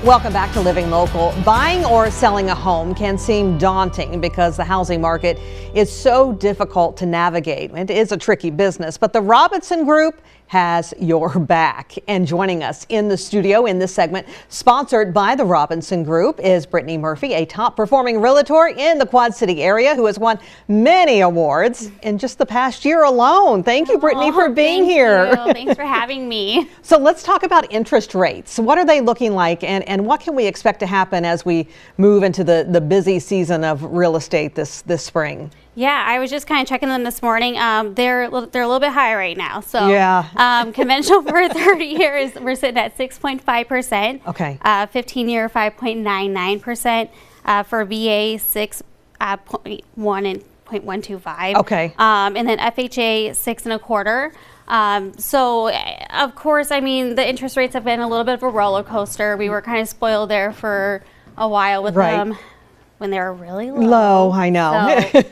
Welcome back to Living Local. Buying or selling a home can seem daunting because the housing market is so difficult to navigate. It is a tricky business, but the Robinson Group has your back. And joining us in the studio in this segment, sponsored by the Robinson Group, is Brittnany Murphy, a top performing realtor in the Quad City area who has won many awards in just the past year alone. Thank you, Brittnany, for being here. Thanks for having me. So let's talk about interest rates. What are they looking like, and what can we expect to happen as we move into the busy season of real estate this spring? Yeah, I was just kind of checking them this morning. They're a little bit high right now. So yeah. Conventional for 30 years, we're sitting at 6.5%. Okay. 15-year, 5.99%. For VA, 6.1 and 0.125. Okay. And then FHA, 6.25. So, of course, I mean, the interest rates have been a little bit of a roller coaster. We were kind of spoiled there for a while with them when they were really low. I know. So,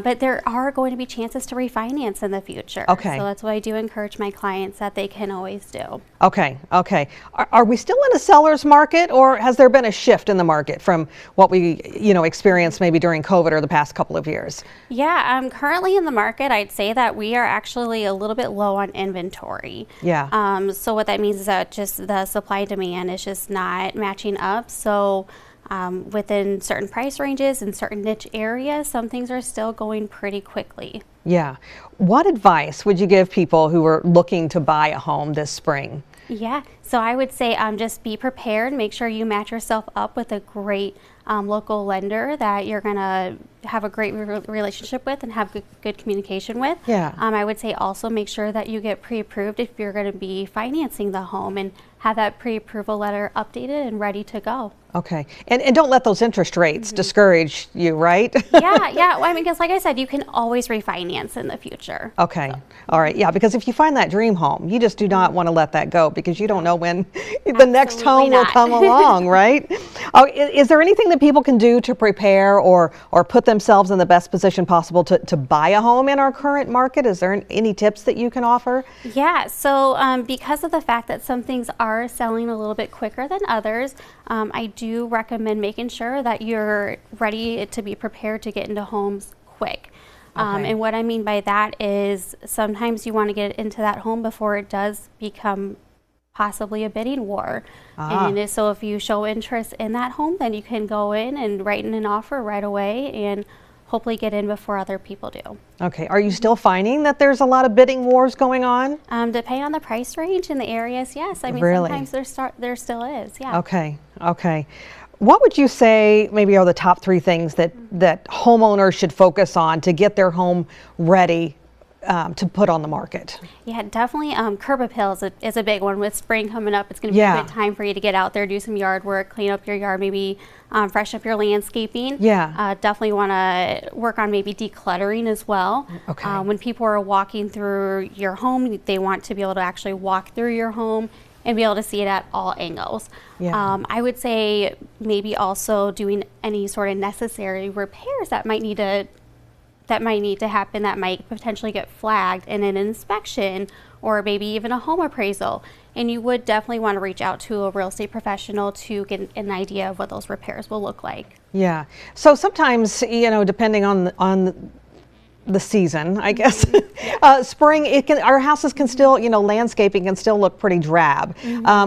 but there are going to be chances to refinance in the future. Okay. So that's what I do encourage my clients that they can always do. Okay. Okay. Are we still in a seller's market, or has there been a shift in the market from what we, experienced maybe during COVID or the past couple of years? Yeah, currently in the market, I'd say that we are actually a little bit low on inventory. Yeah. So what that means is that just the supply and demand is just not matching up. So within certain price ranges and certain niche areas, some things are still going pretty quickly. Yeah. What advice would you give people who are looking to buy a home this spring? Yeah, so I would say just be prepared. Make sure you match yourself up with a great local lender that you're going to have a great relationship with and have good communication with. Yeah. I would say also make sure that you get pre-approved if you're going to be financing the home, and have that pre-approval letter updated and ready to go. Okay. And don't let those interest rates discourage you, right? Yeah. Well, I mean, because like I said, you can always refinance in the future. Okay. So. All right. Yeah, because if you find that dream home, you just do not want to let that go, because you don't know when the next home will come along, right? Oh, is there anything that people can do to prepare or put themselves in the best position possible to buy a home in our current market? Is there any tips that you can offer? Yeah. So because of the fact that some things are selling a little bit quicker than others, I do recommend making sure that you're ready to be prepared to get into homes quick. And what I mean by that is sometimes you want to get into that home before it does become possibly a bidding war. And so if you show interest in that home, then you can go in and write in an offer right away and hopefully get in before other people do. Okay. Are you still finding that there's a lot of bidding wars going on? Depending on the price range and the areas, yes. I mean, really? Sometimes there still is, yeah. Okay. Okay. What would you say maybe are the top 3 things that homeowners should focus on to get their home ready to put on the market? Yeah, definitely. Curb appeal is a big one. With spring coming up, it's going to be a good time for you to get out there, do some yard work, clean up your yard, maybe freshen up your landscaping. Yeah. Definitely want to work on maybe decluttering as well. Okay. When people are walking through your home, they want to be able to actually walk through your home and be able to see it at all angles. Yeah. I would say maybe also doing any sort of necessary repairs that might need to happen, that might potentially get flagged in an inspection or maybe even a home appraisal. And you would definitely want to reach out to a real estate professional to get an idea of what those repairs will look like. Yeah. So sometimes, depending on the season, I guess, spring, our houses can still, landscaping can still look pretty drab.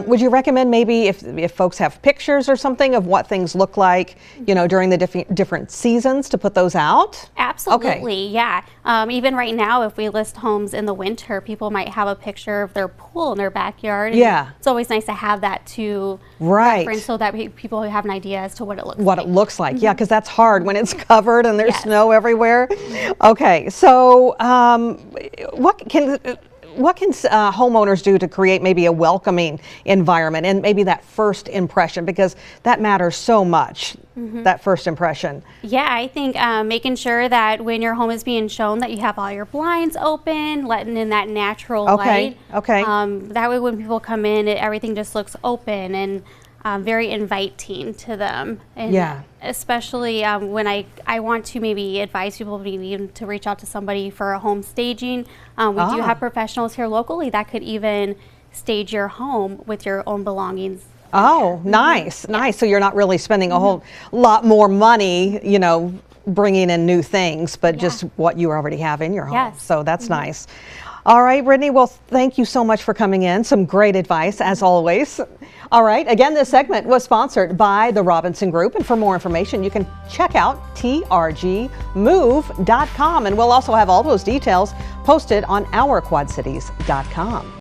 Would you recommend maybe if folks have pictures or something of what things look like, during the different seasons, to put those out? Absolutely, yeah. Even right now, if we list homes in the winter, people might have a picture of their pool in their backyard. Yeah. It's always nice to have that to reference so that people have an idea as to what it looks like. What it looks like, yeah, because that's hard when it's covered and there's snow everywhere. Okay, so what can homeowners do to create maybe a welcoming environment and maybe that first impression, because that matters so much, that first impression? Yeah, I think making sure that when your home is being shown that you have all your blinds open, letting in that natural light. Okay. That way when people come in, everything just looks open and very inviting to them. And especially when I want to maybe advise people maybe to reach out to somebody for a home staging. We do have professionals here locally that could even stage your home with your own belongings Oh, nice, nice. So you're not really spending a whole lot more money, you know, bringing in new things, but just what you already have in your home. Yes. So that's nice. All right, Brittnany, well, thank you so much for coming in. Some great advice, as always. All right, again, this segment was sponsored by the Robinson Group, and for more information, you can check out trgmove.com, and we'll also have all those details posted on ourquadcities.com.